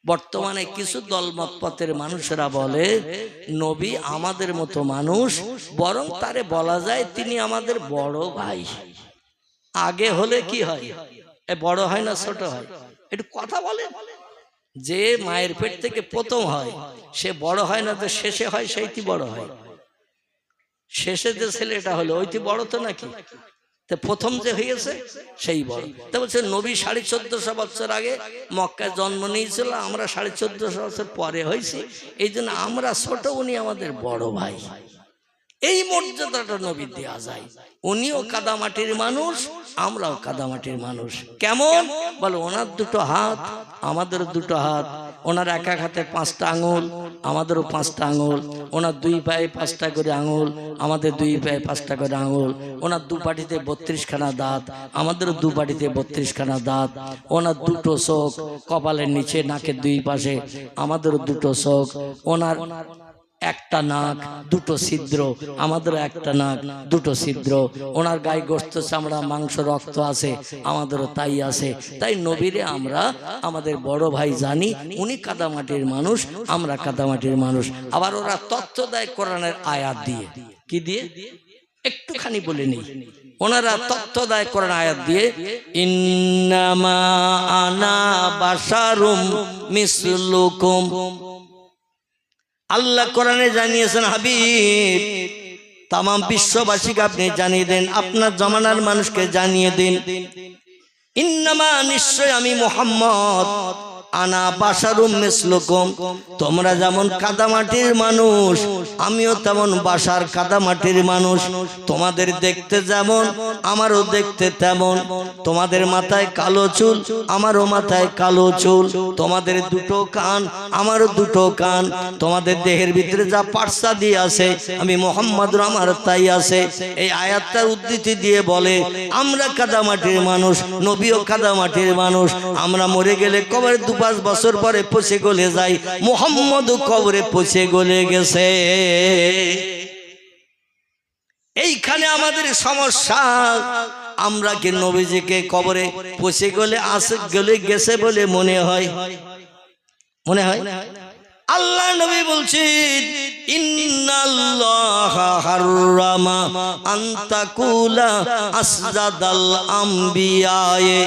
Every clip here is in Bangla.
বর্তমানে কিছু দলমত পথের মানুষেরা বলে নবী আমাদের মতো মানুষ, বরং তারে বলা যায় তিনি আমাদের বড় ভাই। আগে হলে কি হয়, বড় হয় না ছোট হয়? একটু কথা বলে। যে মায়ের পেট থেকে প্রথম হয় সে বড় হয় না, যে শেষে হয় সেইটি বড় হয়। শেষে যে ছেলেটা হলো ওইটি বড় তো নাকি? প্রথম যে হয়েছে সেই বড়। তা বলছে নবী 1450 বছর আগে মক্কায় জন্ম নিয়েছিল, আমরা 1450 বছর পরে হয়েছি, এই জন্য আমরা ছোট, উনি আমাদের বড় ভাই। এই মর্যাদাটা নবী দেওয়া যায়। উনিও কাদামাটির মানুষ, আমরাও কাদামাটির মানুষ। কেমন বলো? ওনার দুটো হাত, আমাদের দুটো হাত। ওনার এক এক হাতে 5টা আঙুল, আমাদেরও 5টা আঙুল। ওনার 2 পায়ে 5টা করে আঙুল, আমাদের 2 পায়ে 5টা করে আঙুল। ওনার 2 পাটিতে 32খানা দাঁত, আমাদেরও 2 পাটিতে 32খানা দাঁত। ওনার 2টো চোখ কপালের নিচে, নাকের 2 পাশে, আমাদেরও 2টো চোখ। ওনার একটা নাক, 2টো ছিদ্র, আমাদের একটা নাক, 2টো ছিদ্র। ওনার গায়ে গোশত, চামড়া, মাংস, রক্ত আছে, আমাদেরও তাই আছে। তাই নবীরে আমরা আমাদের বড় ভাই জানি। উনি কাদামাটির মানুষ, আমরা কাদামাটির মানুষ। আবার ওরা তথ্য দেয় কোরআনের আয়াত দিয়ে। কি দিয়ে? একটুখানি বলে নেই। ওনারা তথ্য দেয় কোরআন আয়াত দিয়ে, ইন্নামা আনা বাশারুম মিসলুকুম। আল্লাহ কোরআনে জানিয়েছেন, হাবিব তাম বিশ্ববাসীকে আপনি জানিয়ে দেন, আপনার জমানার মানুষকে জানিয়ে দিন, ইন্নামা নিশ্চয় আমি মুহাম্মদ, আনা বাশারুম মিসলুকুম, তোমরা যেমন কাদামাটির মানুষ আমিও তেমন বাসার কাদামাটির মানুষ। তোমাদের দেখতে যেমন আমারও দেখতে তেমন। তোমাদের মাথায় কালো চুল আমারও মাথায় কালো চুল। তোমাদের 2টো কান আমারও 2টো কান। তোমাদের দেহের ভিতরে যা পার্সা দিয়ে আছে আমি মুহাম্মদুর আমার তাই আছে। এই আয়াতটার উদ্ধৃতি দিয়ে বলে আমরা কাদামাটির মানুষ, নবীও কাদামাটির মানুষ। আমরা মরে গেলে কবরে 2-5 বছর পরে পচে গলে যাই, মুহাম্মদ কবরে পচে গলে গেছে। এইখানে আমাদের সমস্যা। আমরা কি নবীজিকে কবরে পচে গলে গেছে বলে মনে হয়? মনে হয়? আল্লাহ নবী বলছেন, ইন্নাল্লাহা হাররামা আন তাকুলা আসজাদাল আমবিয়ায়ে।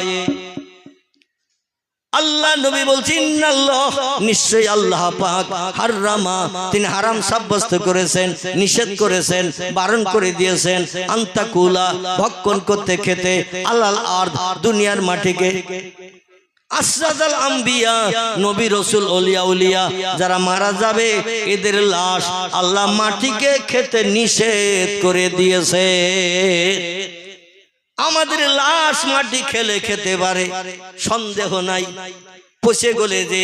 আল্লাহ নবী বলছেন, ইন্নাল্লাহ নিশ্চয়ই আল্লাহ পাক, হাররামা তিনি হারাম সাব্যস্ত করেছেন, নিষেধ করেছেন, বারণ করে দিয়েছেন, আন্তাকুলা ভক্ষণ করতে, খেতে, আলাল আরদ দুনিয়ার মাটিকে, আসজাদাল আম্বিয়া নবী রাসূল ওলিয়া উলিয়া যারা মারা যাবে এদের লাশ আল্লাহ মাটিকে খেতে নিষেধ করে দিয়েছে। আমাদের লাশ মাটি খেলে খেতে পারে, সন্দেহ নাই। পচে গলে যে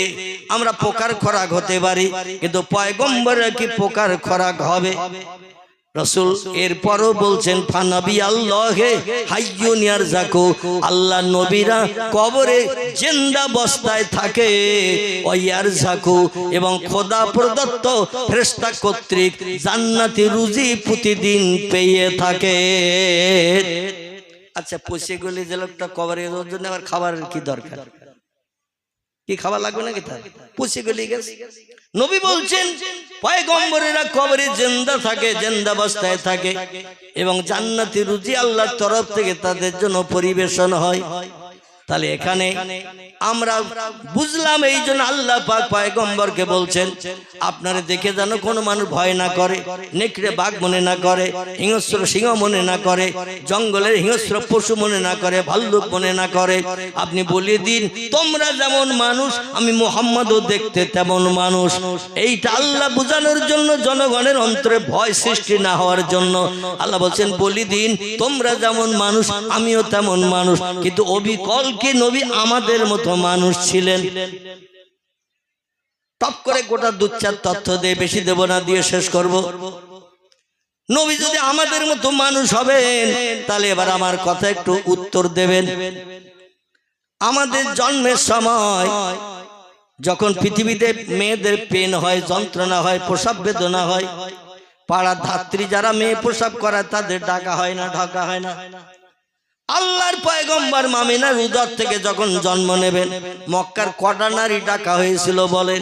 আমরা পোকার খোরাক হতে পারি, কিন্তু পয়গম্বররা কি পোকার খোরাক হবে? রাসূল এরপরও বলছেন, ফানাবি আল্লাহে হাইয়ুন ইয়ারযাকু, আল্লাহ নবীরা কবরে জিন্দা অবস্থায় থাকে, ওয়ারযাকু এবং খোদা প্রদত্ত ফেরেশতা কর্তৃক জান্নাতি রুজি প্রতিদিন পেয়ে থাকে। আচ্ছা, পচে গলে যে লোকটা কবরে, ওর জন্য আবার খাবারের কি দরকার? কি খাবার লাগবে নাকি? তার পচে গলে গেছে। নবী বলছেন পয়গম্বরেরা কবরে জিন্দা থাকে, জিন্দা অবস্থায় থাকে এবং জান্নাতি রুজি আল্লাহর তরফ থেকে তাদের জন্য পরিবেশন হয়। তাহলে এখানে আমরা বুঝলাম, এই জন্য আল্লাহ পাক পয়গম্বরকে বলছেন আপনারা দেখে যেন কোনো মানুষ ভয় না করে, নেকড়ে বাঘ মনে না করে, হিংস্র সিংহ মনে না করে, জঙ্গলের হিংস্র পশু মনে না করে, ভাল্লুক মনে না করে। আপনি বলে দিন তোমরা যেমন মানুষ আমি মুহাম্মদও দেখতে তেমন মানুষ। এইটা আল্লাহ বোঝানোর জন্য, জনগণের অন্তরে ভয় সৃষ্টি না হওয়ার জন্য আল্লাহ বলছেন বলি দিন তোমরা যেমন মানুষ আমিও তেমন মানুষ। কিন্তু অবিকল কি নবী আমাদের মতো মানুষ ছিলেন? টপ করে গোটা 2-4 তথ্য দিয়ে, বেশি দেব না, দিয়ে শেষ করব। নবী যদি আমাদের মতো মানুষ হবেন তাহলে এবার আমার কথা একটু উত্তর দেবেন। আমাদের জন্মের সময় যখন পৃথিবীতে মেয়েদের পেন হয়, যন্ত্রণা হয়, প্রসব বেদনা হয়, পাড়া ধাত্রী যারা মেয়ে প্রসব করায় তাদের ডাকা হয় না, ঢাকা হয় না? আল্লাহর পয়গম্বর মামিনার উদর থেকে যখন জন্ম নেবেন মক্কার কটা নারী ডাকা হয়েছিল বলেন?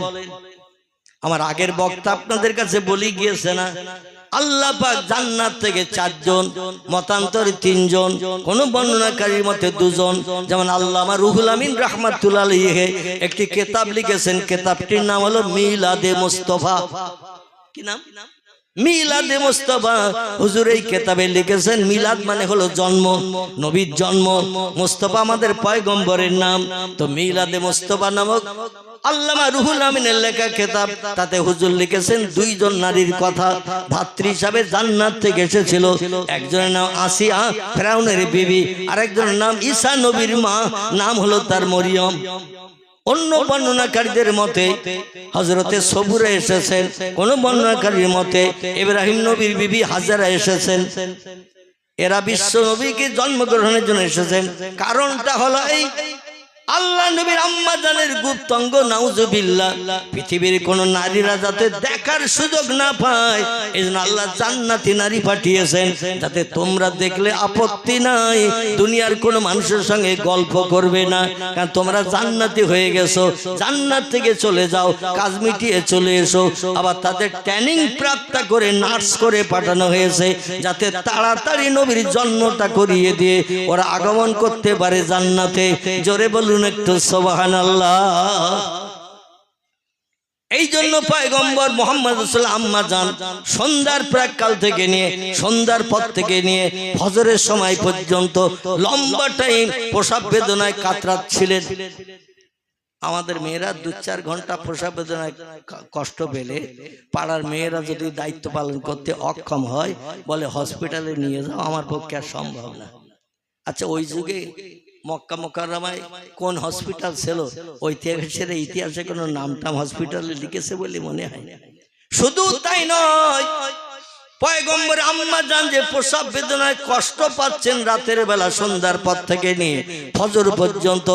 আমার আগের বক্তা আপনাদের কাছে বলি গিয়েছে না, আল্লাহ পাক জান্নাত থেকে 4 জন, মতান্তরে 3 জন, কোন বর্ণনাকারীর মতে 2 জন। যেমন আল্লামা রুহুল আমিন রাহমাতুল্লাহ আলাইহি একটি কিতাব লিখেছেন, কিতাবটির নাম হলো মিলাদে মুস্তাফা। কি নাম? মিলাদে মুস্তাফা। হুজুর এই কিতাবে লিখেছেন মিলাদ মানে হলো জন্ম, নবীর জন্ম। মুস্তাফা আমাদের পয়গম্বরের নাম। তো মিলাদে মুস্তাফা নামক আল্লামা রুহুল আমিনের লেখা কিতাব, তাতে হুজুর লিখেছেন 2 জন নারীর কথা ধাত্রী হিসাবে জান্নাত থেকে এসেছিল। একজনের নাম আসিয়া ফেরাউনের বিবি, আরেকজনের নাম ঈসা নবীর মা, নাম হলো তার মরিয়ম। অন্য বর্ণনাকারীদের মতে হযরতে সবুরা এসেছেন, কোন বর্ণনাকারীর মতে ইব্রাহিম নবীর বিবি হাজারা এসেছেন। এরা বিশ্ব নবীকে জন্মগ্রহণের জন্য এসেছেন। কারণটা হলো এই, আল্লাহ নবীর আম্মা জানের গুপ্তাঙ্গ নাউজুবিল্লাহ পৃথিবীর কোন নারীরা যাতে দেখার সুযোগ না পায়, এজন্য আল্লাহ জান্নাতি নারী পাঠিয়েছেন, যাতে তোমরা দেখলে আপত্তি নাই, দুনিয়ার কোন মানুষের সঙ্গে গল্প করবে না, কারণ তোমরা জান্নাতি হয়ে গেছো, জান্নাত থেকে চলে যাও, কাজ মিটিয়ে চলে এসো। আবার তাদের ট্রেনিং প্রাপ্ত করে নার্স করে পাঠানো হয়েছে, যাতে তাড়াতাড়ি নবীর জন্মটা করিয়ে দিয়ে ওরা আগমন করতে পারে জান্নাতে। জোরে বলুন একটু সুবহানাল্লাহ। এই জন্য পয়গম্বর মুহাম্মদ রাসূলুল্লাহ আম্মা জান সন্ধ্যার প্রাককাল থেকে নিয়ে সন্ধ্যার পর থেকে নিয়ে ফজরের সময় পর্যন্ত লম্বা টাইম প্রসব বেদনায় কাতরাচ্ছিলেন। আমাদের মেয়েরা 2-4 ঘন্টা প্রসব বেদনায় কষ্ট পেলে পাড়ার মেয়েরা যদি দায়িত্ব পালন করতে অক্ষম হয়, বলে হসপিটালে নিয়ে যাও, আমার পক্ষে আর সম্ভব না। আচ্ছা, ওই যুগে মক্কা মুকাররমায় কোন হসপিটাল ছিল? ঐতিহাসিক ইতিহাসে কোন নামটাম হসপিটালে লিখেছে বলে মনে হয়। শুধু তাই নয়, পয়গম্বর আম্মা জান যে প্রসব বেদনায় কষ্ট পাচ্ছেন রাতের বেলা সন্ধ্যার পর থেকে নিয়ে ফজর পর্যন্ত,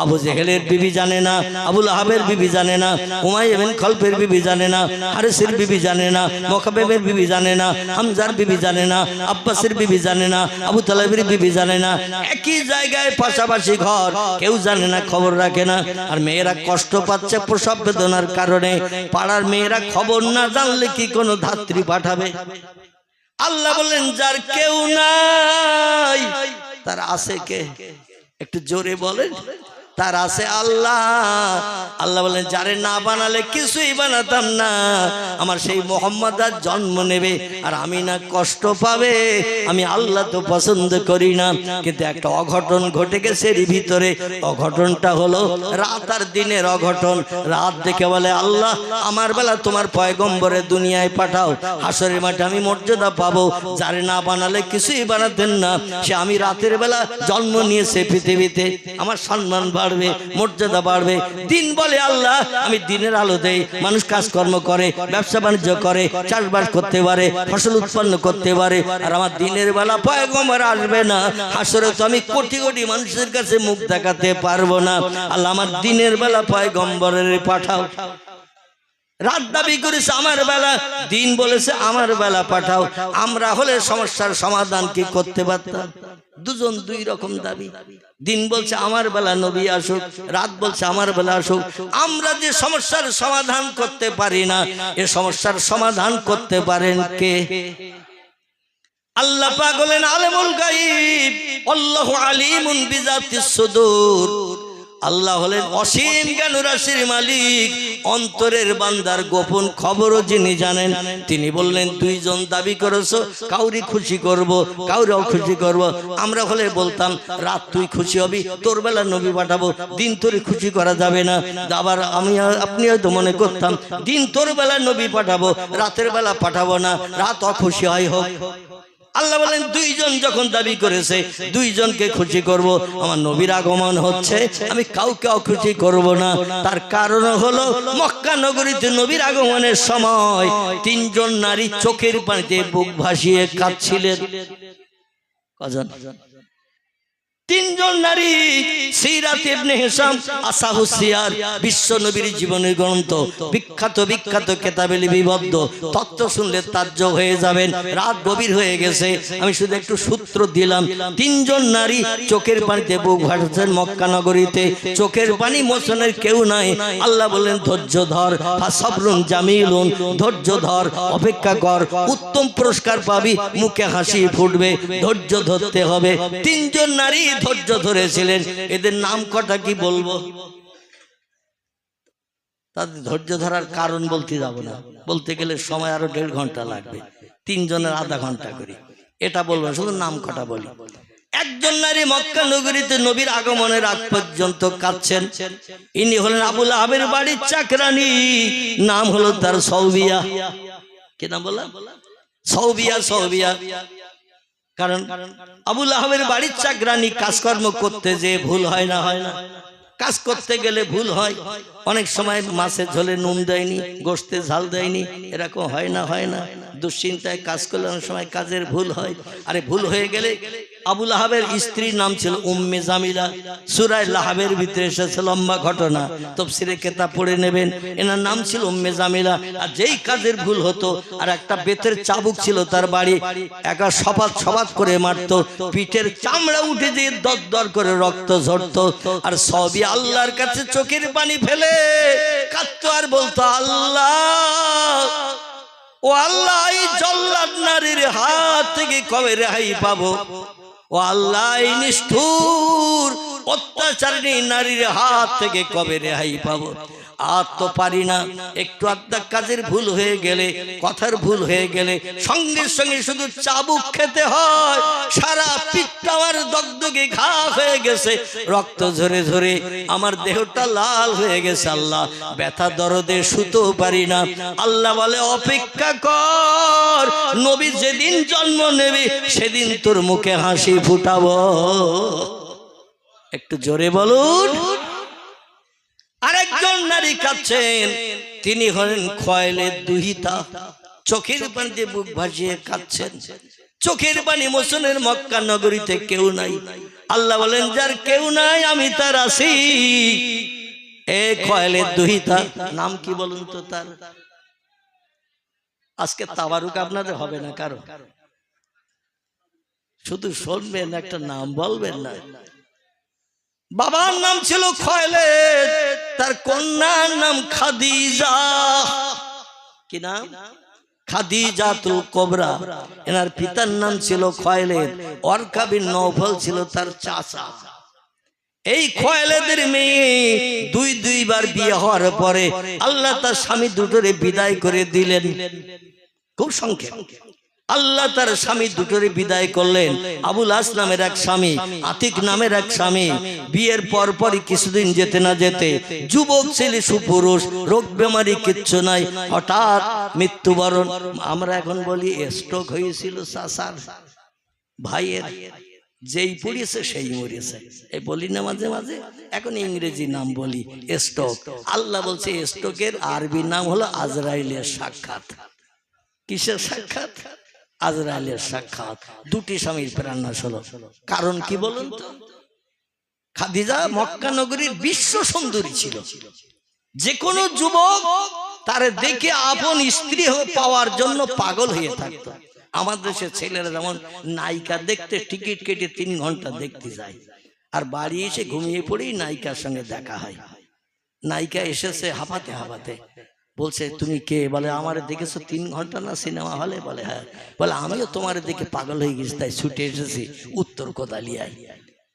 আবু জেহেলের বিবি জানে না, আবু লাহাবের বিবি জানে না, উমাইয়া বিন খালফের বিবি জানে না, হারিসের বিবি জানে না, মুকাব্বিবের বিবি জানে না, হামজার বিবি জানে না, আব্বাসের বিবি জানে না, আবু তালেবের বিবি জানে না। একই জায়গায় পাশাপাশি ঘর, কেউ জানে না, খবর রাখে না। আর মেয়েরা কষ্ট পাচ্ছে প্রসব বেদনার কারণে। পাড়ার মেয়েরা খবর না জানলে কি কোনো ধাত্রী পাঠাবে? আল্লাহ বলেন যার কেউ নাই তার আছে কে? একটু জোরে বলেন। তার আছে আল্লাহ। আল্লাহ বলেন যারে না বানালে কিছুই বানাতাম না। আমার সেই মোহাম্মদ আর জন্ম নেবে আর আমি না কষ্ট পাবে, আমি আল্লাহ তো পছন্দ করি না। কিন্তু একটা অঘটন ঘটে গেছে এর ভিতরে। অঘটনটা হলো রাত আর দিনের অঘটন। রাত দেখে বলে আল্লাহ আমার বেলা তোমার পয়গম্বরে দুনিয়ায় পাঠাও, হাসরের মাঠে আমি মর্যাদা পাবো। যারে না বানালে কিছুই বানাতেন না, সে আমি রাতের বেলা জন্ম নিয়েছে পৃথিবীতে, আমার সম্মান বাড়বে, মর্যাদা বাড়বে। দিন বলে আল্লাহ আমি দিনের আলো দেই, মানুষ কাজকর্ম করে, ব্যবসা বাণিজ্য করে, চাষবাস করতে পারে, ফসল উৎপন্ন করতে পারে। আর আমার দিনের বেলা পয়গম্বর আসবে না, হাসরে তো আমি কোটি কোটি মানুষের কাছে মুখ দেখাতে পারবো না। আল্লাহ আমার দিনের বেলা পয়গম্বরের পাঠাও। রাত দাবি করেছে আমার বেলা, দিন বলেছে আমার বেলা পাঠাও। আমরা হলে সমস্যার সমাধান কি করতে পারতাম? দুজন দুই রকম দাবি। দিন বলছে আমার বেলা নবী আসুক, রাত বলছে আমার বেলা আসুক। আমরা যে সমস্যার সমাধান করতে পারি না, এ সমস্যার সমাধান করতে পারেন কে? আল্লাহ পাক বলেন আলিমুল গায়ব, আল্লাহু আলিমুন বিযাতিস সুদূর। আল্লাহ হলেন অসীম জ্ঞান রাশির মালিক, অন্তরের বান্দার গোপন খবরও যিনি জানেন। তিনি বললেন দুইজন দাবি করেছো, কাউরি খুশি করব, কাউরেও খুশি করব। আমরা হলে বলতাম রাত তুই খুশি হবি, তোর বেলা নবী পাঠাবো, দিন তোর খুশি করা যাবে না। আবার আপনি হয়তো মনে করতাম দিন তোর বেলা নবী পাঠাবো, রাতের বেলা পাঠাবো না, রাত অখুশি হয় হোক। আল্লাহ বলেন দুইজন যখন দাবি করেছে দুইজনকে খুশি করব। আমার নবীর আগমন হচ্ছে, আমি কাউকে অখুশি করব না। তার কারণ হলো মক্কা নগরীতে নবীর আগমনের সময় 3 জন নারী চোখের পানিতে বুক ভাসিয়ে কাঁদছিলেন। কজন? তিনজন নারী সিরাত ইবনে হিশাম আসাহুস সিয়ার বিশ্ব নবীর জীবনের গ্রন্থ বিখ্যাত বিখ্যাত কিতাবে লিপিবদ্ধ তত্ত্ব শুনলে তাজ্জব হয়ে যাবেন। রাত গভীর হয়ে গেছে, আমি শুধু একটু সূত্র দিলাম। তিনজন নারী চোখের পানিতে বুক ভাসাচ্ছেন মক্কা নগরীতে, চোখের পানি মোছনের কেউ নাই। আল্লাহ বলেন ধৈর্য ধর, ফাসাবরুন জামিলুন, ধৈর্য ধর, অপেক্ষা কর, উত্তম পুরস্কার পাবি, মুখে হাসি ফুটবে, ধৈর্য ধরতে হবে। তিনজন নারী ধৈর্য ধরেছিলেন, এদের নাম কটা কি বলবো? তাদের ধৈর্য ধরার কারণ বলতে যাব না, বলতে গেলে সময় আরো 1.5 ঘন্টা লাগবে, তিনজনের আধা ঘন্টা করে, এটা বলবো, শুধু নাম কটা বলি। একজন নারী মক্কা নগরীতে নবীর আগমনের আগ পর্যন্ত কাঁদছেন। ইনি হলেন আবু লাহাবের বাড়ির চাকরানী, নাম হলো তার সৌবিয়া। কি নাম বললাম? সৌবিয়া। সৌবিয়া কারণ আবু লাহাবের বাড়ির চাকরানী কাজকর্ম করতে যে ভুল হয় না, হয় না? কাজ করতে গেলে ভুল হয়, অনেক সময় মাছের ঝোলে নুন দেয়নি, গোশতে ঝাল দেয়নি, এরকম হয় না, হয় না? দুশ্চিন্তায় কাজ করলে অনেক সময় কাজের ভুল হয়। আরে ভুল হয়ে গেলে, আবু লাহাবের স্ত্রীর নাম ছিল উম্মে জামিলা, সূরা লাহাবের ভিতরে এসেছে, লম্বা ঘটনা, তাফসীরে কিতাব পড়ে নেবেন। এনার নাম ছিল উম্মে জামিলা। আর যেই কাজের ভুল হতো, আর একটা বেতের চাবুক ছিল তার বাড়ি, একা সপাত সপাত করে মারতো, পিঠের চামড়া উঠে দিয়ে দরদর করে রক্ত ঝরতো। আর সবই আল্লাহর কাছে চোখের পানি ফেলে কাঁদতো আর বলতো, আল্লাহ, ও আল্লাহ, এই জল্লাদ নারীর হাত থেকে কবে রেহাই পাবো? ও আল্লাহ, এই নিষ্ঠুর অত্যাচারী নারীর হাত থেকে কবে রেহাই পাবো? আর তো পারি না। একটু আধা কাজের ভুল হয়ে গেলে, কথার ভুল হয়ে গেলে সঙ্গে সঙ্গে শুধু চাবুক খেতে হয়। সারা পিঠটা আমার দগদগে ঘা হয়ে গেছে, রক্ত ঝরে ঝরে আমার দেহটা লাল হয়ে গেছে। আল্লাহ, ব্যথা দরদে শুতেও পারি না। আল্লাহ বলে, অপেক্ষা কর, নবী যেদিন জন্ম নেবে সেদিন তোর মুখে হাসি ফুটাবো। একটু জোরে বলুন। আরেকজন নারী কাঁদছেন, তিনি হলেন খোয়াইলের দুহিতা, চোখের পানিতে বুক ভাসিয়ে কাঁদছেন। চোখের পানি মোছনের মক্কা নগরীতে কেউ নাই। আল্লাহ বলেন, যার কেউ নাই আমি তার আছি। এ খোয়াইলের দুহিতা, নাম কি বলুন তো তার? আজকে তাবারুক আপনাদের হবে না কারো, শুধু শুনবেন, একটা নাম বলবেন না। বাবার নাম ছিল খোয়াইলেদ, তার কন্যার নাম খাদিজা। কি নাম? খাদিজাতুল কুবরা। এনার পিতার নাম ছিল খোয়াইলেদ, ওয়ারকা বিন নওফল ছিল তার চাচা। এই খোয়াইলেদের মেয়ে দুইবার বিয়ে হওয়ার পরে আল্লাহ তার স্বামী দুটোরে বিদায় করে দিলেন। খুব সংক্ষেপ, আল্লাহ তার স্বামী দুটোরে বিদায় করলেন। আবুল আস নামের এক স্বামী, আতিক নামের এক স্বামী। বিয়ের পরপরই কিছুদিন যেতে না যেতে, যুবক ছেলে, সুপুরুষ, রোগ বেমারি কিচ্ছু নাই, হঠাৎ মৃত্যুবরণ। আমরা এখন বলি স্ট্রোক হয়েছিল চাচার ভাইয়ের, যেই পড়িয়েছে সেই মরেছে, এই বলি না মাঝে মাঝে। এখন ইংরেজি নাম বলি স্ট্রোক। আল্লাহ বলছে স্ট্রোকের আরবি নাম হলো আজরাইলের সাক্ষাৎ। কিসের সাক্ষাৎ? আজরাইলের সাক্ষাৎ। দুটি স্বামীর প্রাণ নাশ হলো। কারণ কি বলুন তো? খাদিজা মক্কা নগরীর বিশ্ব সুন্দরী ছিল। যে কোনো যুবক তার দেখে আপন স্ত্রী পাওয়ার জন্য পাগল হয়ে থাকতো। আমাদের দেশের ছেলেরা যেমন নায়িকা দেখতে টিকিট কেটে 3 ঘন্টা দেখতে যায়, আর বাড়ি এসে ঘুমিয়ে পড়েই নায়িকার সঙ্গে দেখা হয়। নায়িকা এসেছে হাঁপাতে হাঁপাতে, বলছে, তুমি কে? বলে, আমার দেখেছো 3 ঘন্টা না সিনেমা হলে? বলে, হ্যাঁ। বলে, আমিও তোমার দেখে পাগল হয়ে গেছি, তাই ছুটে এসেছি উত্তর কোদালিয়ায়।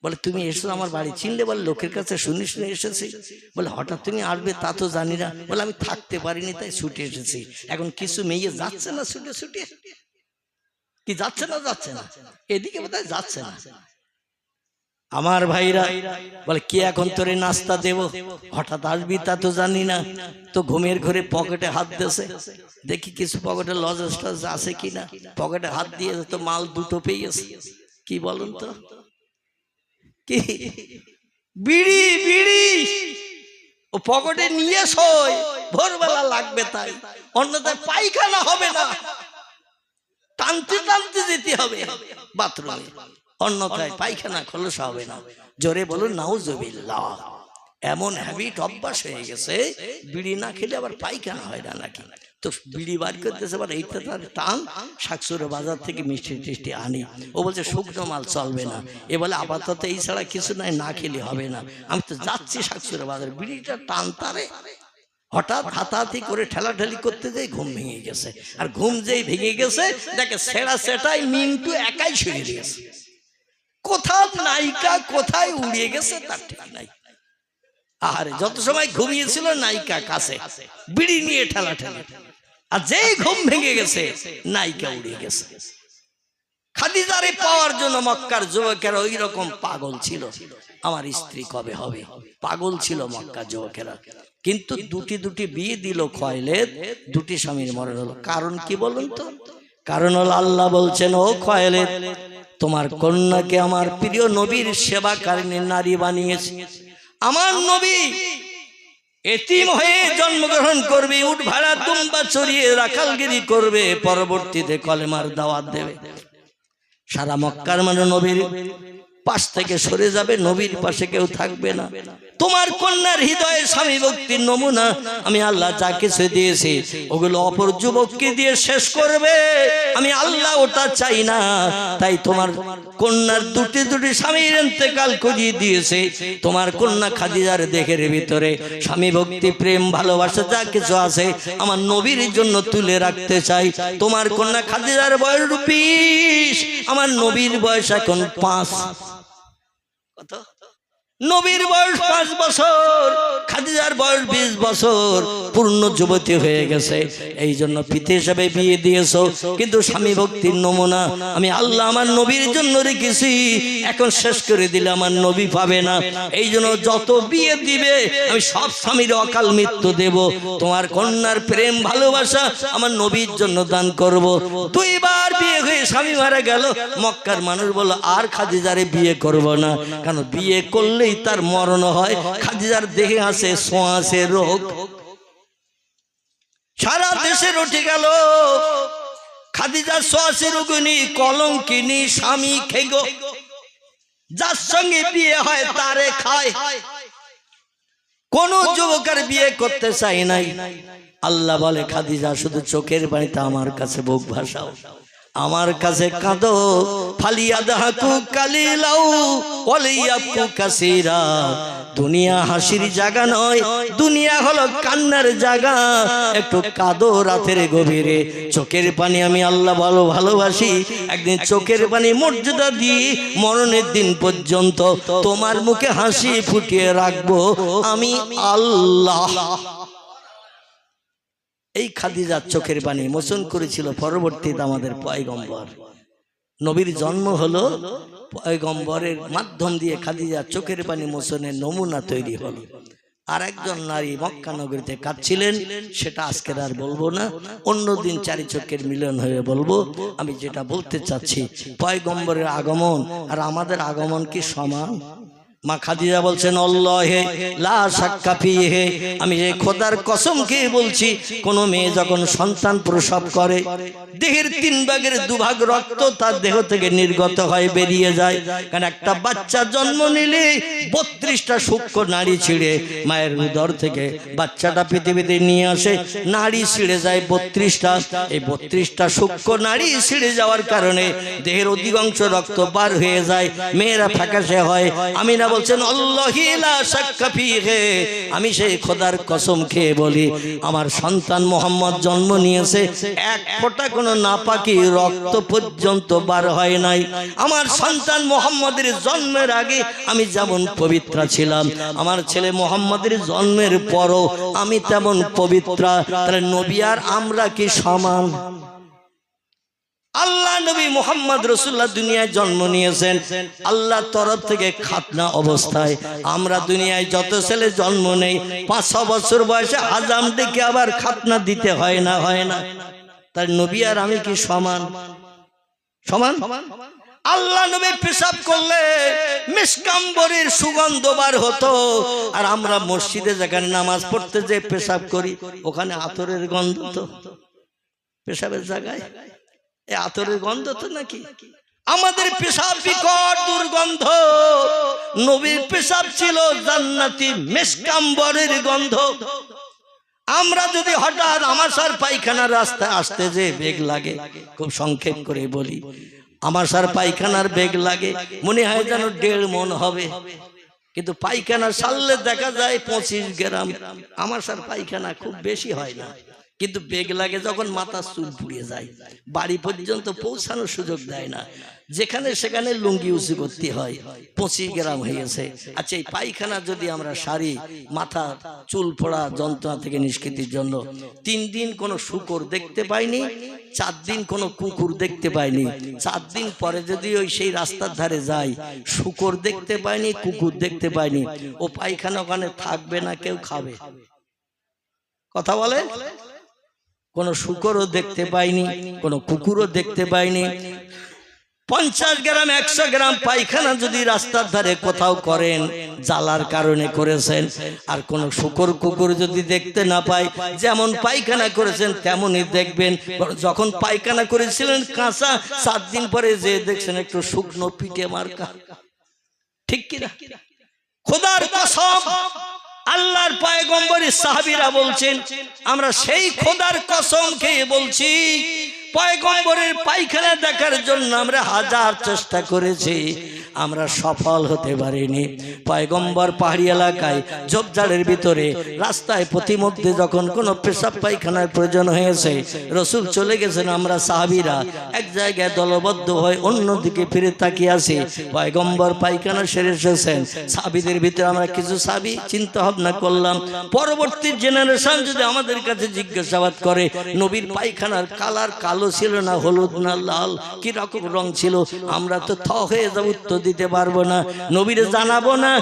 বলে, তুমি এসেছো আমার বাড়ি চিনলে? বলে, লোকের কাছে শুনে শুনে এসেছি। বলে, হঠাৎ তুমি আসবে তা তো জানি না। বলে, আমি থাকতে পারিনি তাই ছুটে এসেছি। এখন কিছু মেয়ে যাচ্ছে না ছুটে ছুটে, কি যাচ্ছে না? যাচ্ছে না, এদিকে বোধহয় যাচ্ছে না। আমার ভাইরা বলে, কি এখন তোরে নাস্তা দেব? হঠাৎ আসবি তা তো জানি না। তো ঘুমের ঘরে পকেটে হাত দিয়েছে, দেখি কিছু পকেটে লজেন্স আছে কিনা। পকেটে হাত দিয়ে তো মাল দুটো পেয়েছে। কি বলুন তো? কি বিড়ি? বিড়ি ও পকেটে নিয়ে শোয়, ভোরবেলা লাগবে তাই, অন্যথায় পায়খানা হবে না, টানতে টানতে যেতে হবে বাথরুমে। অন্যথায় পায়খানা খোলসা হবে না। জোরে বলুন নাউজুবিল্লাহ। এমন হ্যাবিট অভ্যাস হয়ে গেছে, বিড়ি না খেলে আবার পায়খানা হয় না নাকি। তো বিড়ি বার করতেছে, আবার এইটা তার টান, শাকসুরে বাজার থেকে মিষ্টি টিষ্টি আনি। ও বলছে শুকনো মাল চলবে না। এ বলে আপাতত এই ছাড়া কিছু নাই, না খেলে হবে না। আমি তো যাচ্ছি শাকসুরে বাজার, বিড়িটা টান তারে। হঠাৎ হাতাহাতি করে ঠেলাঠেলি করতে যাই ঘুম ভেঙে গেছে। আর ঘুম যেই ভেঙে গেছে, দেখে সেটা সেটাই মিন্টু একাই শুয়ে দিয়েছে। কোথাও নায়িকা কোথায় উড়িয়ে গেছে তার ঠিক নাই। আরে যত সময় ঘুমিয়েছিল নায়িকা কাছে বিড়ি নিয়ে ঠেলাঠেলি, আর যেই ঘুম ভেঙে গেছে নায়িকা উড়িয়ে গেছে। খাদিজারে পাওয়ার জন্য মক্কার যুবকেরা ওই রকম পাগল ছিল। আমার স্ত্রী কবে হবে, পাগল ছিল মক্কার যুবকেরা। কিন্তু দুটি বিয়ে দিল খোয়াইলেদ, দুটি স্বামীর মরণ হলো। কারণ কি বলুন তো? কারণ হলো আল্লাহ বলছেন, ও খোয়াইলেদ, তোমার কন্যাকে আমার প্রিয় নবীর সেবাকারিণী নারী বানিয়েছে। আমার নবী এতিম হয়ে জন্মগ্রহণ করবে, উট ভাড়া দুম্বা চড়িয়ে রাখালগিরি করবে, পরবর্তীতে কলেমার দাওয়াত দেবে। সারা মক্কার মানে নবীর পাশ থেকে সরে যাবে, নবীর পাশে কেউ থাকবে না। তোমার কন্যার হৃদয়ে স্বামী ভক্তির নমুনা আমি আল্লাহ যা কিছু দিয়েছি, ওগুলো অপর যুবককে দিয়ে শেষ করবে। আমি আল্লাহ ওটা চাই না। তাই তোমার কন্যার দুটি স্বামীর ইন্তেকাল করিয়ে দিয়েছে। তোমার কন্যা খাদিজার দেহের ভিতরে স্বামী ভক্তি, প্রেম, ভালোবাসা যা কিছু আছে আমার নবীর জন্য তুলে রাখতে চাই। তোমার কন্যা খাদিজার বয়স 20, আমার নবীর বয়স এখন 5। কত? নবীর বয়স 5 বছর, খাদিজার বয়স 20 বছর, পূর্ণ যুবতী হয়ে গেছে। এই জন্য পিতা হিসেবে বিয়ে দিয়েছো, কিন্তু স্বামী ভক্তির নমুনা আমি আল্লাহ আমার নবীর জন্য রেখেছি। এখন শেষ করে দিলে আমার নবী পাবে না। এই জন্য যত বিয়ে দিবে আমি সব স্বামীর অকাল মৃত্যু দেব। তোমার কন্যার প্রেম ভালোবাসা আমার নবীর জন্য দান করব। 2 বার বিয়ে হয়ে স্বামী মারা গেল। মক্কার মানুষ বলল আর খাদিজারে বিয়ে করব না, কারণ বিয়ে করলে তার মরণ হয়। খাদিজার দেহে আছে ছোঁয়াচে রোগ, সারা দেশে উঠে গেল। খাদিজার ছোঁয়াচে রোগিনী, কলঙ্কিনী, স্বামী খেগো, যার সঙ্গে বিয়ে হয় তারে খায়। কোন যুবকের বিয়ে করতে চাই নাই। আল্লাহ বলে, খাদিজা শুধু চোখের পানিতে আমার কাছে বুক ভাসাও, আমার কাছে কাঁদো। ফালিয়াদহাকু কালিলাউ ওয়ালিয়াবকু কাসীরা। দুনিয়া হাসির জায়গা নয়, দুনিয়া হলো কান্নার জায়গা। একটু কাঁদো রাতের গভীরে। চোখের পানি আমি আল্লাহ ভালোবাসি। একদিন চোখের পানি মর্যাদা দিয়ে মরণের দিন পর্যন্ত তোমার মুখে হাসি ফুটিয়ে রাখবো আমি আল্লাহ। এই খাদিজার চোখের পানি মোচন করেছিল পরবর্তীতে আমাদের পয়গম্বর। নবীর জন্ম হলো, পয়গম্বরের মাধ্যম দিয়ে খাদিজার চোখের পানি মোচনের নমুনা তৈরি হলো। আর একজন নারী মক্কা নগরীতে কাঁদছিলেন, সেটা আজকের আর বলবো না, অন্যদিন 4 চোখের মিলন হয়ে বলবো। আমি যেটা বলতে চাচ্ছি, পয়গম্বরের আগমন আর আমাদের আগমন কি সমান? মা খাদিজা বলছেন, আল্লাহে লা শাক্কা ফিহে, আমি এই খোদার কসম খেয়ে বলছি, কোন মেয়ে যখন সন্তান প্রসব করে, দেহের 3 ভাগের 2 ভাগ রক্ত তার দেহ থেকে নির্গত হয়, বেরিয়ে যায়। কারণ একটা বাচ্চা জন্ম নিলে 32টা সূক্ষ্ম নাড়ি ছিঁড়ে মায়ের উদর থেকে বাচ্চাটা পৃথিবীতে নিয়ে আসে, নাড়ি ছিঁড়ে যায় 32টা। এই 32টা সূক্ষ্ম নাড়ি ছিঁড়ে যাওয়ার কারণে দেহের অধিকাংশ রক্ত বার হয়ে যায়, মেয়েরা ফ্যাকাশে হয়। আমি না বলছেন আল্লাহি লা শাক্কা ফিহে, আমি সেই খোদার কসম খেয়ে বলি, আমার সন্তান মোহাম্মদ জন্ম নিয়েছে, 1 ফোঁটা কোনো নাপাকি রক্ত পর্যন্ত বার হয় নাই। আমার সন্তান মোহাম্মদের জন্মের আগে আমি যেমন পবিত্র ছিলাম, আমার ছেলে মোহাম্মদের জন্মের পরও আমি তেমন পবিত্র। তাহলে নবী আর আমরা কি সমান? আল্লাহ নবী মুহাম্মদ রাসূলুল্লাহ দুনিয়ায় জন্ম নিয়েছেন আল্লাহর তরফ থেকে খাতনা অবস্থায়। আমরা দুনিয়ায় যত ছেলে জন্ম নেই 5-6 বছর বয়সে আজাম ডেকে আবার খাতনা দিতে হয় না? তাই নবী আর আমি কি সমান? সমান? আল্লাহ নবী পেশাব করলে মিসকাম্বরের সুগন্ধ বার হতো, আর আমরা মসজিদে যেখানে নামাজ পড়তে যে পেশাব করি ওখানে আতরের গন্ধ। তো পেশাবের জায়গায় এই আতরের গন্ধ তো নাকি? আমাদের পেশাব বিকট দুর্গন্ধ, নবীর পেশাব ছিল জান্নাতি মেশকাম্বরের গন্ধ। আমরা যদি হঠাৎ আমাশার পায়খানার রাস্তায় আসতে যে বেগ লাগে, খুব সংক্ষেপ করে বলি, আমাশার পায়খানার বেগ লাগে মনে হয় যেন 1.5 মণ হবে, কিন্তু পায়খানা সারলে দেখা যায় 25 গ্রাম। আমাশার পায়খানা খুব বেশি হয় না, কিন্তু বেগ লাগে যখন মাথা চুল পুড়িয়ে যায়, বাড়ি পর্যন্ত পৌঁছানোর সুযোগ দেয় না, যেখানে সেখানে লুঙ্গি উঁচু করতে হয়। 25 গ্রাম হয়েছে। আচ্ছা, এই পায়খানা যদি আমরা সারি মাথা চুল পড়া যন্ত্রণা থেকে নিষ্কৃতির জন্য, 3 দিন কোনো শূকর দেখতে পাইনি, 4 দিন কোনো কুকুর দেখতে পাইনি, 4 দিন পরে যদি ওই সেই রাস্তার ধারে যাই, শূকর দেখতে পাইনি, কুকুর দেখতে পাইনি, ও পায়খানা ওখানে থাকবে না, কেউ খাবে? কথা বলে। কোনো শূকরও দেখতে পাইনি, কোনো কুকুরও দেখতে পাইনি। 50 গ্রাম 100 গ্রাম পায়খানা যদি রাস্তার ধারে কোথাও করেন, জ্বালার কারণে করেছেন, আর কোন শূকর কুকুর যদি দেখতে না পাই, যেমন পায়খানা করেছেন তেমনই দেখবেন। যখন পায়খানা করেছিলেন কাঁচা, 7 দিন পরে যে দেখছেন একটু শুকনো পিঠে মার্কা, ঠিক কিনা? খোদার কসম, আল্লাহর পয়গম্বরের সাহাবীরা বলছেন, আমরা সেই খোদার কসম খেয়ে বলছি, পয়গম্বরের পায়খানা দেখার জন্য আমরা 1000 চেষ্টা করেছি, আমরা সফল হতে পারিনি। পয়গম্বর পাহাড়ি এলাকায় ঝোপঝাড়ের ভিতরে রাস্তায় প্রতিমধ্যে যখন কোনো পেশাব পায়খানার প্রয়োজন হয়েছে, রসুল চলে গেছেন, আমরা সাহাবীরা এক জায়গায় দলবদ্ধ হয়ে অন্যদিকে ফিরে তাকিয়ে আছি। পয়গম্বর পায়খানা সেরে এসেছেন, সাহাবীদের ভিতরে আমরা কিছু সাহাবী চিন্তা ভাবনা করলাম, পরবর্তী জেনারেশন যদি আমাদের কাছে জিজ্ঞাসাবাদ করে, নবীর পায়খানার কালার কালো ছিল না হলুদ না লাল, কি রকম রং ছিল, আমরা তো থ হয়ে যাব, উত্তর দিতে পারবো না, নবীরে জানাবো না,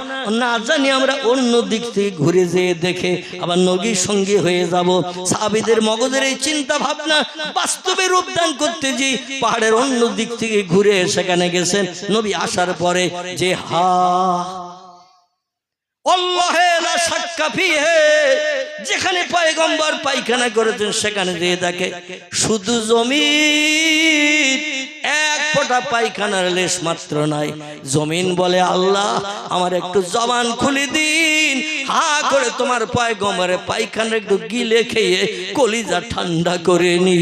না জানি আমরা অন্য দিক থেকে ঘুরে যেয়ে দেখে আবার নবীর সঙ্গে হয়ে যাব। সাহাবীদের মগজের এই চিন্তা ভাবনা বাস্তবে রূপদান করতে যে পাহাড়ের অন্য দিক থেকে ঘুরে সেখানে গেছেন। নবী আসার পরে যে যেখানে পয়গম্বর পায়খানা করেছেন সেখানে যেয়ে দেখে শুধু জমিন, এক ফোঁটা পায়খানার লেশ মাত্র নাই। জমিন বলে, আল্লাহ আমার একটু জবান খুলে দিন, হা করে তোমার পয়গম্বরের পায়খানা একটু গিলে খেয়ে কলিজা ঠান্ডা করে নি।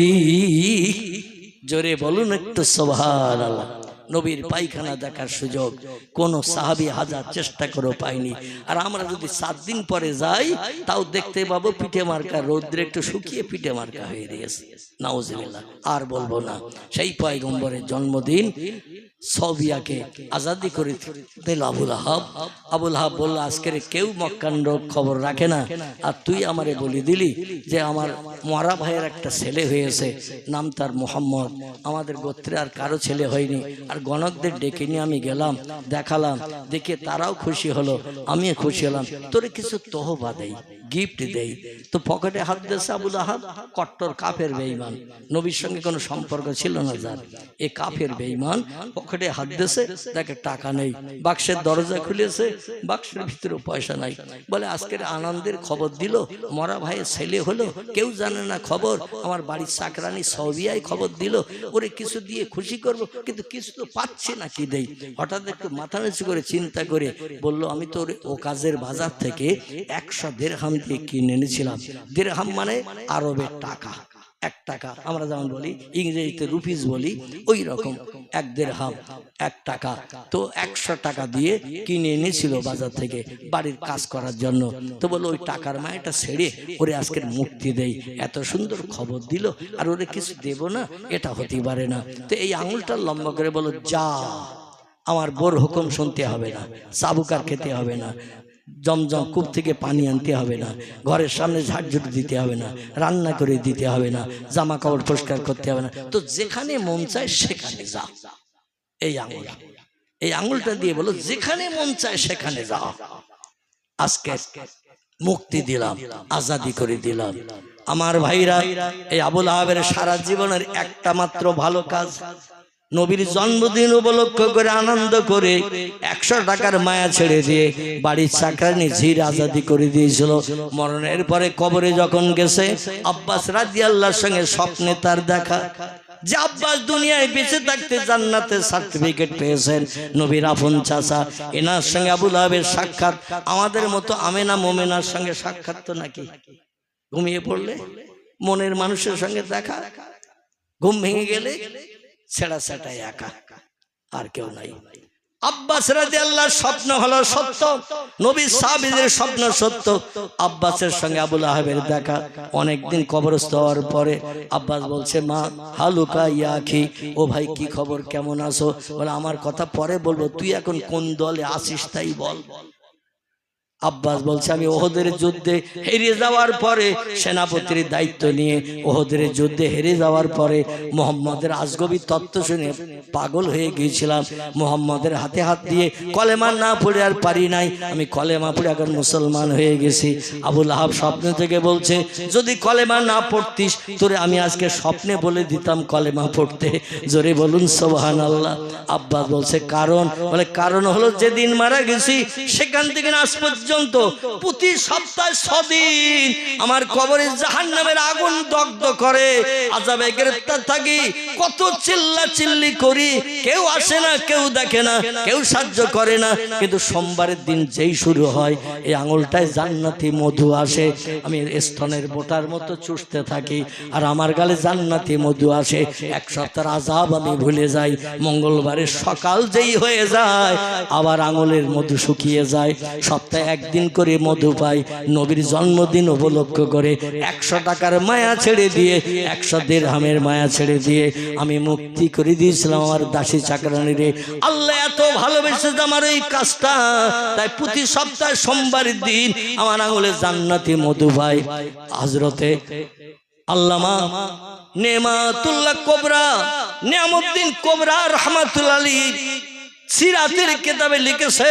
জোরে বলুন একটু সুবহানাল্লাহ। নবীর পায়খানা দেখার সুযোগ কোন সাহাবী 1000 চেষ্টা করেও পায়নি। আর আমরা যদি 7 দিন পরে যাই, তাও দেখতে পাবো পিঠে মার্কা, রৌদ্রে একটু শুকিয়ে পিঠে মার্কা হয়ে গেছে। নাউজুবিল্লাহ। আর বলবো না। সেই পয়গম্বরের জন্মদিন সবিয়াকে আজাদি করে দিল আবুল আহাব। আবুল আহাব বলল, আজকের কেউ মক্কার খবর রাখে না, আর তুই আমারে বলি দিলি যে আমার মরা ভাইয়ের একটা ছেলে হয়েছে, নাম তার মোহাম্মদ, আমাদের গোত্রে আর কারো ছেলে হয়নি। আর গণকদের ডেকে নিয়ে আমি গেলাম, দেখালাম, দেখে তারাও খুশি হলো, আমিও খুশি হলাম, তোরে কিছু তোহফা দেই, গিফট দেই। তো পকেটে হাত দিয়েছে আবুল আহাব, কট্টর কাফের বেঈমান, নবীর সঙ্গে কোনো সম্পর্ক ছিল না যার, এ কাফের বেঈমান পকেটে হাত দিয়েছে, দেখে টাকা নেই, বাক্সের দরজা খুলেছে, বাক্সের ভিতরে পয়সা নাই। বলে আজকের আনন্দের খবর দিল, মরা ভাইয়ের ছেলে হলো, কেউ জানে না খবর, আমার বাড়ির চাকরানি সবিয়ায় খবর দিল, ওরে কিছু দিয়ে খুশি করব, কিন্তু কিছু তো পাচ্ছি না, কি দেই। হঠাৎ একটু মাথা নিচু করে চিন্তা করে বলল, আমি তো ও কাজের বাজার থেকে 100 দিরহাম দিয়ে কিনে এনেছিলাম। দিরহাম মানে আরবের টাকা, 1 টাকা, আমরা যেমন বলি ইংরেজিতে রুপিস বলি, ওই রকম 1 দিরহাম 1 টাকা। তো 100 টাকা দিয়ে কিনে এনেছিল বাজার থেকে বাড়ির কাজ করার জন্য। তো বললো ওই টাকার মায়াটা ছেড়ে ওরে আজকের মুক্তি দেই, এত সুন্দর খবর দিল আর ওরে কিছু দেব না, এটা হতে পারে না। তো এই আঙুলটা লম্বা করে বলো, যা, আমার বোর হুকুম শুনতে হবে না, চাবুকার খেতে হবে না, জমজম কূপ থেকে পানি আনতে হবে না, ঘরের সামনে ঝাড়ঝুট দিতে হবে না, রান্না করে দিতে হবে না, জামা কাপড় পরিষ্কার করতে হবে না, তো যেখানে মন চায় সেখানে যা। এই আঙুলটা দিয়ে বলো, যেখানে মন চায় সেখানে যা। আজকে মুক্তি দিলাম, আজাদি করে দিলাম। আমার ভাইরা, এই আবুল আহাবের সারা জীবনের একটা মাত্র ভালো কাজ, নবীর জন্মদিন উপলক্ষ করে আনন্দ করে 100 টাকার মায়া ছেড়ে দিয়ে বাড়ির চাকরানি ঝির আজাদি করে দিয়েছিল। মরণের পরে কবরে যখন গেছে, আব্বাস রাদিয়াল্লাহর সঙ্গে স্বপ্নে তার দেখা, যে আব্বাস দুনিয়ায় বেঁচে থাকতে জান্নাতের সার্টিফিকেট পেয়েছেন, নবীর আপন চাচা, এনার সঙ্গে আবু লাহাবের সাক্ষাৎ আমাদের মতো আমেনা মোমেনার সঙ্গে সাক্ষাৎ তো নাকি? ঘুমিয়ে পড়লে মনের মানুষের সঙ্গে দেখা, ঘুম ভেঙে গেলে ছেঁড়া ছেঁটায় একা, আর কেউ নাই। আব্বাস রাদিয়াল্লাহু স্বপ্ন হলো সত্য, নবী সাহাবীদের স্বপ্ন সত্য। আব্বাসের সঙ্গে আবু লাহাবের দেখা। অনেকদিন কবরস্থ হওয়ার পরে আব্বাস বলছে, মা হালুকা ইয়া আখি, ও ভাই কি খবর, কেমন আছো? বলে আমার কথা পরে বলবো, তুই এখন কোন দলে আসিস তাই বল। আব্বাস বলছে, আমি ওহদের যুদ্ধে হেরে যাওয়ার পরে সেনাপতির দায়িত্ব নিয়ে ওহদের যুদ্ধে হেরে যাওয়ার পরে মুহাম্মদের আজগবি তত্ত্ব শুনে পাগল হয়ে গিয়েছিলাম। মুহাম্মদের হাতে হাত দিয়ে কলেমা না পড়ে আর পারি নাই, আমি কলেমা পড়ে এখন মুসলমান হয়ে গেছি। আবু লাহাব স্বপ্ন থেকে বলছে, যদি কলেমা না পড়তিস তোরে আমি আজকে স্বপ্নে বলে দিতাম কলেমা পড়তে। জোরে বলুন সুবহানাল্লাহ। আব্বাস বলছে কারণ? বলে কারণ হলো যেদিন মারা গেছি সেখান থেকে আজ পর্যন্ত প্রতি সপ্তাহে 6 দিন আমার কবরে জাহান্নামের আগুন দগ্ধ করে, আযাবে গ্রেফতার থাকি, কত চিল্লা চিল্লি করি, কেউ আসে না, কেউ দেখে না, কেউ সাহায্য করে না। কিন্তু সোমবারের দিন যেই শুরু হয় এই আঙুলটায় জান্নাতি মধু আসে, আমি স্তনের বোটার মতো চুষতে থাকি আর আমার গালে জান্নাতি মধু আসে। এক সপ্তাহের আযাব আমি ভুলে যাই। মঙ্গলবারের সকাল যেই হয়ে যায় আবার আঙুলের মধু শুকিয়ে যায়। সপ্তাহে একদিন করে মধু পাই। নবীর জন্মদিন উপলক্ষ করে 100 টাকার মায়া ছেড়ে দিয়ে, 100 দিরহামের মায়া ছেড়ে দিয়ে আমি মুক্তি করে দিয়েছিলাম আমার দাসী চাকরানীরে। আল্লাহ এত ভালোবেসে আমার এই কাজটা, তাই প্রতি সপ্তাহে সোমবারের দিন আমার আঙুলে জান্নাতি মধু পাই। হযরতে আল্লামা নেমাতুল্লাহ কোবরা, নিয়ামউদ্দিন কোবরা রাহমাতুল্লাহ আলাইহি সিরাতের কিতাবে লিখেছে,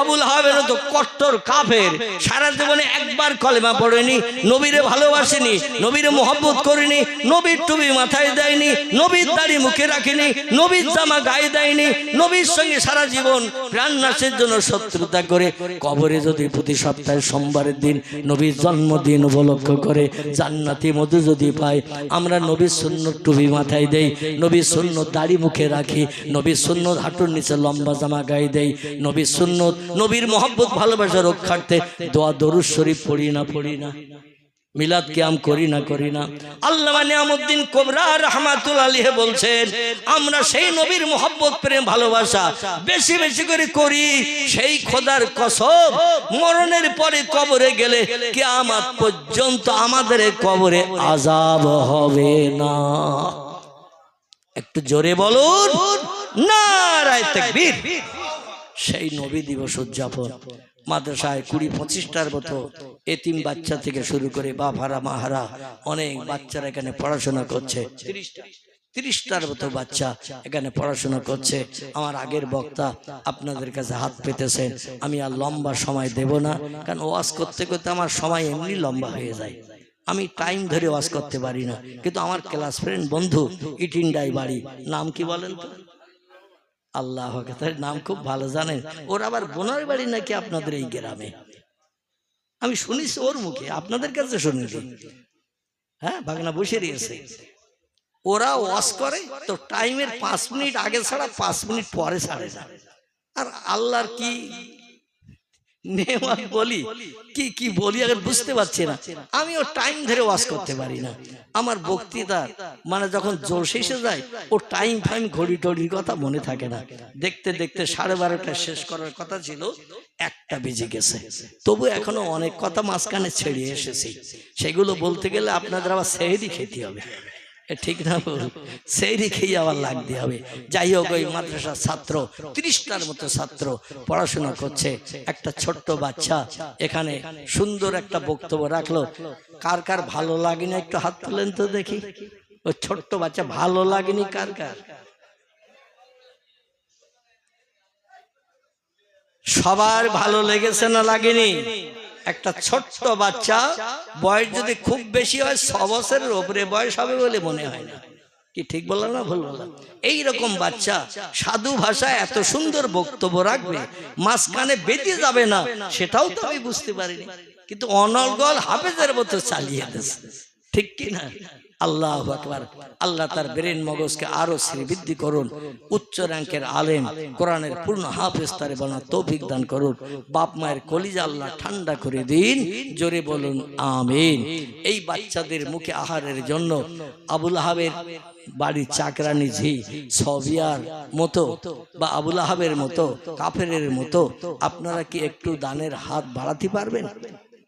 আবু লাহাবের তো কট্টর কাফের, সারা জীবনে একবার কলেমা পড়েনি, নবীরে ভালোবাসেনি, নবীরে মহব্বত করেনি, নবীর টুপি মাথায় দেয়নি, নবীর দাড়ি মুখে রাখেনি, নবীর জামা গায়ে দেয়নি, নবীর সঙ্গে সারা জীবন প্রাণনাশের জন্য শত্রুতা করে কবরে যদি প্রতি সপ্তাহে সোমবারের দিন নবীর জন্মদিন উপলক্ষ করে জান্নাতি মধু যদি পাই, আমরা নবীর সুন্নত টুপি মাথায় দেই, নবীর সুন্নত দাড়ি মুখে রাখি, নবীর সুন্নত হাঁটুর নিচে লম্বা জামা গায়ে দেই, নবীর সুন্নত, নবীর মহব্বত ভালোবাসা রক্ষার্থে দোয়া দরুদ শরীফ পড়ি না, মিলাদ কিয়াম করি না। আল্লামা নিয়ামউদ্দিন কোবরা রাহমাতুল্লাহ আলাইহি বলছেন, আমরা সেই নবীর মহব্বত প্রেম ভালোবাসা বেশি বেশি করে করি। সেই খোদার কসম, মরণের পরে কবরে গেলে কিয়ামত পর্যন্ত আমাদের কবরে আযাব হবে না। একটু জোরে বলুন নারায়ে তাকবীর। সেই নবী দিবস উদযাপন মাদ্রাসায় 20-25টার মতো এতিম বাচ্চা থেকে শুরু করে বাবারা মাহারা অনেক বাচ্চারা এখানে পড়াশোনা করছে। 30টার মতো বাচ্চা এখানে পড়াশোনা করছে। আমার আগের বক্তা আপনাদের কাছে হাত পেতেছেন, আমি আর লম্বা সময় দেব না, কারণ ওয়াজ করতে করতে আমার সময় এমনি লম্বা হয়ে যায়, আমি টাইম ধরে ওয়াজ করতে পারি না। কিন্তু আমার ক্লাস ফ্রেন্ড বন্ধু ইটিন্ডাই বাড়ি, নাম কি বলেন তো? আল্লাহ, তার নাম খুব ভালো জানেন। ওর আবার বোনার বাড়ি নাকি আপনাদের এই গ্রামে, আমি শুনেছি ওর মুখে, আপনাদের কাছে শুনিনি। হ্যাঁ, বাগনা বসে রয়েছে। ওরা ওয়াজ করে তো টাইমের 5 মিনিট আগে ছাড়া 5 মিনিট পরে ছাড়ে না। আর আল্লাহর কি নেওয়াজ বলি কি বলি আগে বুঝতে পারছি না। আমিও টাইম ধরে ওয়াজ করতে পারি না। আমার বক্তৃতা মানে যখন জোর শেষে যায় ও টাইম ঘড়ি টড়ির কথা মনে থাকে না। দেখতে দেখতে 12:30 শেষ করার কথা ছিল, 1টা বেজে গেছে। তবু এখনো অনেক কথা মাঝখানে ছেড়িয়ে এসেছি, সেগুলো বলতে গেলে আপনাদের আবার সেহরি খেতে হবে, ঠিক না? সেই রেখেই আবার লাগতে হবে। যাই হোক, ওই মাদ্রাসার ছাত্র 30টার মতো ছাত্র পড়াশোনা করছে। একটা ছোট্ট বাচ্চা এখানে সুন্দর একটা বক্তব্য রাখলো। কার কার ভালো লাগেনি একটু হাত তুলেন তো দেখি। ওই ছোট্ট বাচ্চা ভালো লাগেনি কার কার? সবার ভালো লেগেছে না লাগেনি? একটা ছোট্ট বাচ্চা, বয়স যদি খুব বেশি হয় 6 বছরের উপরে বয়স হবে বলে মনে হয় না, কি ঠিক বললাম না ভুল বললাম? এইরকম বাচ্চা সাধু ভাষায় এত সুন্দর বক্তব্য রাখবে, মাঝখানে বেঁধে যাবে না, সেটাও তো আমি বুঝতে পারিনি। কিন্তু অনর্গল হাফেজের মতো চালিয়ে দিয়েছে, ঠিক কি না? আল্লাহু আকবার। আল্লাহ তার ব্রেন মগজকে আরো শ্রীবৃদ্ধি করুন, উচ্চ র্যাঙ্কের আলেম, কোরআনের পূর্ণ হাফেজ তারে বানার তৌফিক দান করুন। বাপ মায়ের কলিজা আল্লাহ ঠান্ডা করে দিন, জোরে বলুন আমিন। এই বাচ্চাদের মুখে আহারের জন্য আবুল আহাবের বাড়ির চাকরানি ঝি সবিয়ার মতো বা আবুল আহাবের মতো কাফেরের মতো আপনারা কি একটু দানের হাত বাড়াতে পারবেন?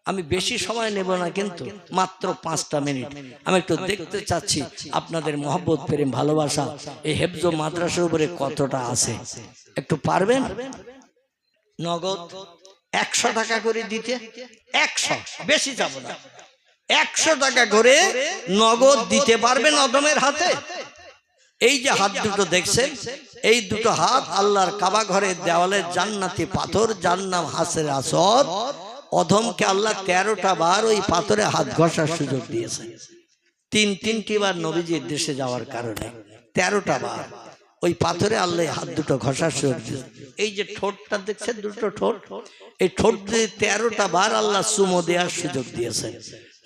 আমি বেশি সময় নেব না, কিন্তু মাত্র 5টা মিনিট আমি একটু দেখতে চাচ্ছি আপনাদের মহব্বত, প্রেম, ভালোবাসা এই হেফজ মাদ্রাসার উপরে কতটা আছে। একটু পারবেন? নগদ 100 টাকা করে দিতে, 100, বেশি যাব না, 100 টাকা করে নগদ দিতে পারবেন অদমের হাতে? এই যে হাত দুটো দেখছেন, এই দুটো হাত আল্লাহর কাবা ঘরের দেওয়ালে জান্নাতি পাথর, যার নাম হাসের আসদ। অধমকে আল্লাহ 13টা বার ওই পাথরে হাত ঘষার সুযোগ দিয়েছে। 3টি বার নবীজির দেশে যাওয়ার কারণে 13টা বার ওই পাথরে আল্লাহ হাত দুটো ঘষার সুযোগ দিয়েছে। এই যে ঠোঁটটা দেখছেন, দুটো ঠোঁট, এই ঠোঁট দিয়ে 13টা বার আল্লাহ চুমো দেওয়ার সুযোগ দিয়েছে।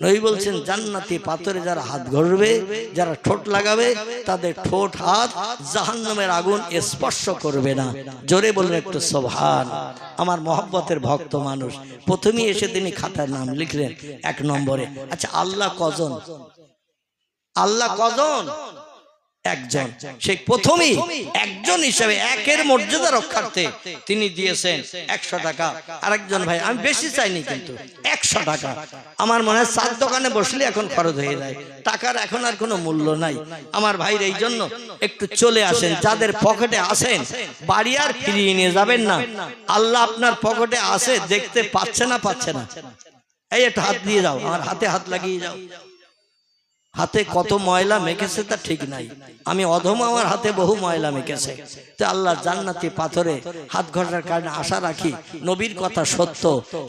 নবী বলছেন জান্নাতি পাথরে যারা হাত ঘষবে, যারা ঠোঁট লাগাবে, তাদের ঠোঁট হাত জাহান্নামের আগুন স্পর্শ করবে না। জোরে বলুন একটু সুবহান। আমার মহব্বতের ভক্ত মানুষ প্রথমেই এসে তিনি খাতার নাম লিখলেন 1 নম্বরে। আচ্ছা, আল্লাহ কজন? আল্লাহ কজন? একজন। সেই প্রথমেই একজন হিসেবে একের মর্যাদা রক্ষার্থে তিনি দিয়েছেন 100 টাকা। আরেকজন ভাই, আমি বেশি চাইনি, কিন্তু 100 টাকা। আমার মনে হয় 4 দোকানে বসলে এখন খরচ হয়ে যায়, টাকার এখন আর কোনো মূল্য নাই। আমার ভাইর এই জন্য একটু চলে আসেন, যাদের পকেটে আসেন বাড়ি আর ফিরিয়ে নিয়ে যাবেন না। আল্লাহ আপনার পকেটে আসে, দেখতে পাচ্ছে না, পাচ্ছে না। এই একটু হাত দিয়ে যাও, আমার হাতে হাত লাগিয়ে যাও। হাতে কত ময়লা মেখেছে তা ঠিক নাই, আমি অধম, আমার হাতে বহু ময়লা মেখেছে। তো আল্লাহ জান্নাতি পাথরে হাত ঘষার কারণে আশা রাখি নবীর কথা সত্য,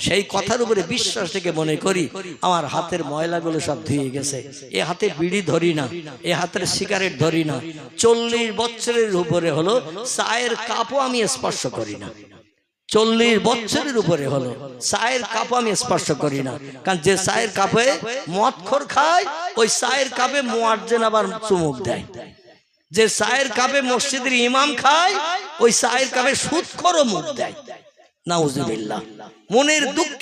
সেই কথার উপরে বিশ্বাস থেকে মনে করি আমার হাতের ময়লাগুলো সব ধুয়ে গেছে। এ হাতে বিড়ি ধরি না, এ হাতের সিগারেট ধরি না। 40 বছরের উপরে হলো চায়ের কাপও আমি স্পর্শ করি না। 40 বছরের উপরে হলো চায়ের কাপ আমি স্পর্শ করি না। কারণ যে চায়ের কাপে মদখোর খায়, ওই চায়ের কাপে মুয়াজ্জিন আবার চুমুক দেয়। যে চায়ের কাপে মসজিদের ইমাম খায়, ওই চায়ের কাপে সুদখোরও মুখ দেয়। নাউজুবিল্লাহ। মনের দুঃখ